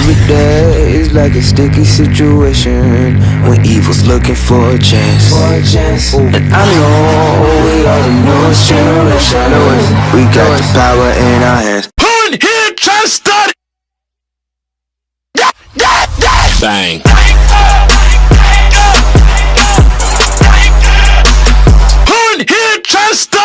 Every day is like a sticky situation when evil's looking for a chance. And I know we are the newest generation. We got the power in our hands. Who in here trying to start it? Bang. Who in here trying to start